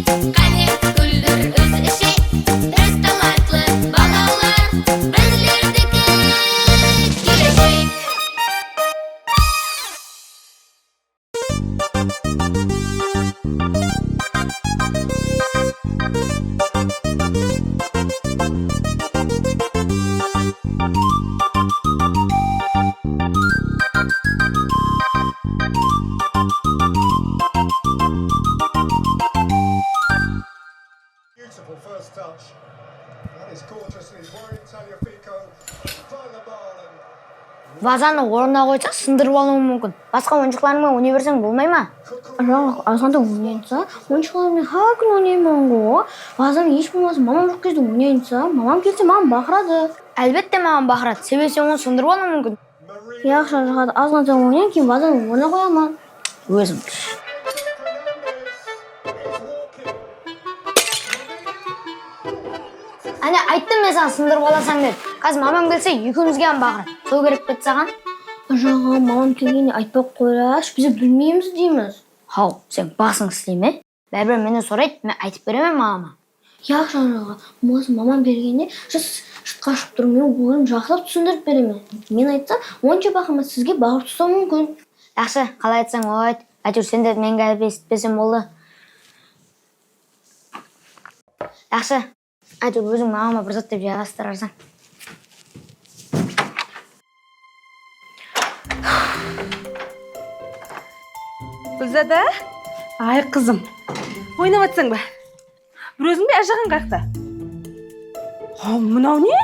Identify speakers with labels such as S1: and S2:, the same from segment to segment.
S1: Qani guldir o'z ishi, biz talantli balolar, bizlardagi kelajak.
S2: Beautiful first touch. That is gorgeous. He's worried Tagliafico. Find the ball and
S3: Вазаны орнына қойса сындырып алуы мүмкін. Басқа ойыншылармен ойнай берсең болмай ма? Жаңа азғанда ойнайынса, ойыншылармен har күн ойнаймын ғой. Вазам еш болмаса мамам жоқ кезде ойнайынса, мамам келсе мамам бақырады. Әлбетте мамам бақырады. Себебі оны сындырып алуы мүмкін. Яқшы жағады азғанда ойнайын, кейін вазаны орнына қоямын. Өзім. Әне айттым мен саған сындырып аласаң деп. Қазір мамам келсе екеумізге бақырады. Сол керек пе саған? Жаңа мамам келгенде айтпақ қойраш, біз білмейміз дейміз. Хау, сен басың істейме? Бәрібір мені сұрайды, мен айтып беремін мамама. Яқшы жаңа, мамам бергенде қашып тұр, мен ойым жақсылап түсіндіріп беремін. Мен айтсам, онша бақырма сізге бағып тұстау мүмкін. Яқшы, қалай айтсаң ойт. Әйтеуір сен де мен gəlіп естітпесем болды. Яқшы. Әйтеуір өзің мамама бір зат деп жарастырарсың.
S4: Гүлзада, ай қызым, ойнап атсаң ба? Бір өзің бе ажаған қақта? Мынау не?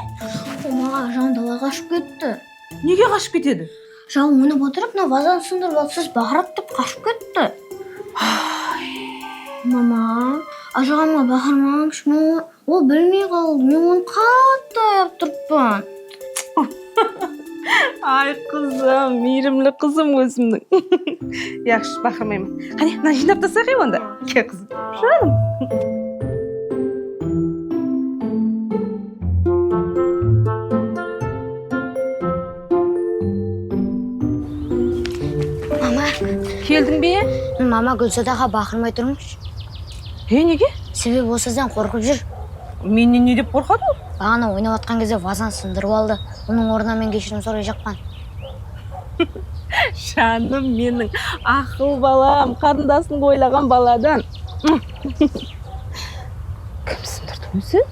S3: Мама, жан дала қашып кетті.
S4: Неге қашып кетеді?
S3: Жан ойнап отырып, мына вазаны сындырып алып, сіз бақырады деп қашып кетті. Мама, ажағанға бақырмаңшы, ол білмей қалды, мен оны қатты аяп тұрппын.
S4: Ай қызым, мейірімлі қызым өзімнің. Яқшы, бақырмаймын. Қане, мына жинап тастайық онда. Ке қызым, жаным.
S3: Мама,
S4: Келдің бе?
S3: мама Гүлзадаға бақырмай тұрмыш.
S4: Неге?
S3: Себебі ол сізден қорқып жүр.
S4: Менен не деп қорқады ол?
S3: Бағана ойнап атқан кезде вазаны сындырып алды. Оның орнына мен кешірім сұрай жақпан.
S4: Жаным менің ақыл балам, қарындасың ойлаған баладан. Кім сындырды өзі?